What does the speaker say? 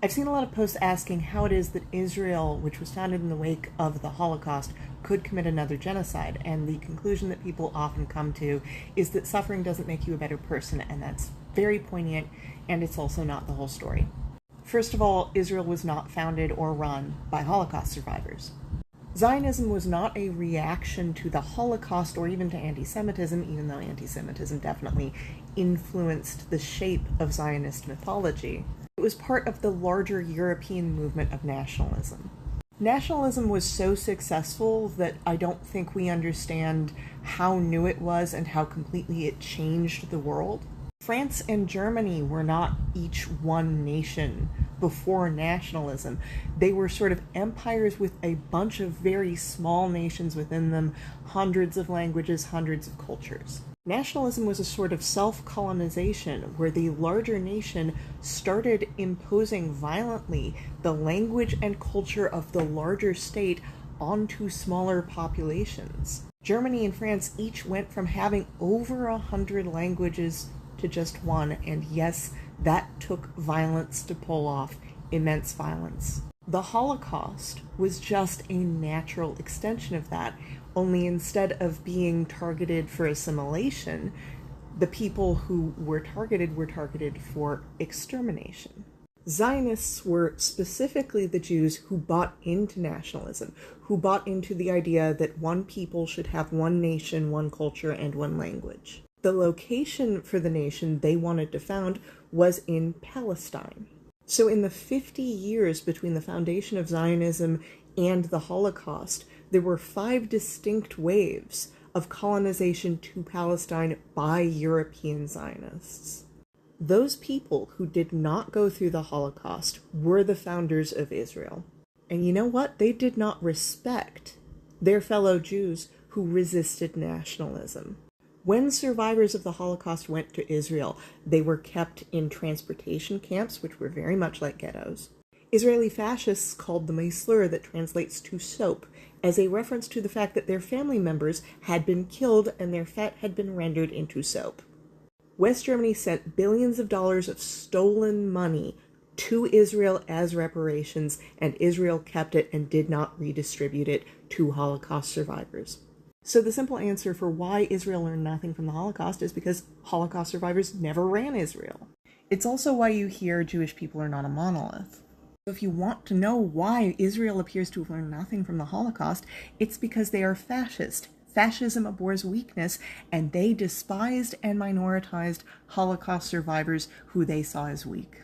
I've seen a lot of posts asking how it is that Israel, which was founded in the wake of the Holocaust, could commit another genocide, and the conclusion that people often come to is that suffering doesn't make you a better person, and that's very poignant, and it's also not the whole story. First of all, Israel was not founded or run by Holocaust survivors. Zionism was not a reaction to the Holocaust or even to anti-Semitism, even though anti-Semitism definitely influenced the shape of Zionist mythology. It was part of the larger European movement of nationalism. Nationalism was so successful that I don't think we understand how new it was and how completely it changed the world. France and Germany were not each one nation before nationalism. They were sort of empires with a bunch of very small nations within them, hundreds of languages, hundreds of cultures. Nationalism was a sort of self-colonization where the larger nation started imposing violently the language and culture of the larger state onto smaller populations. Germany and France each went from having over 100 languages to just one, and yes, that took violence to pull off, immense violence. The Holocaust was just a natural extension of that, only instead of being targeted for assimilation, the people who were targeted for extermination. Zionists were specifically the Jews who bought into nationalism, who bought into the idea that one people should have one nation, one culture, and one language. The location for the nation they wanted to found was in Palestine. So in the 50 years between the foundation of Zionism and the Holocaust, there were 5 distinct waves of colonization to Palestine by European Zionists. Those people who did not go through the Holocaust were the founders of Israel. And you know what? They did not respect their fellow Jews who resisted nationalism. When survivors of the Holocaust went to Israel, they were kept in transportation camps, which were very much like ghettos. Israeli fascists called them a slur that translates to soap, as a reference to the fact that their family members had been killed and their fat had been rendered into soap. West Germany sent billions of dollars of stolen money to Israel as reparations, and Israel kept it and did not redistribute it to Holocaust survivors. So the simple answer for why Israel learned nothing from the Holocaust is because Holocaust survivors never ran Israel. It's also why you hear Jewish people are not a monolith. If you want to know why Israel appears to have learned nothing from the Holocaust, it's because they are fascist. Fascism abhors weakness, and they despised and minoritized Holocaust survivors who they saw as weak.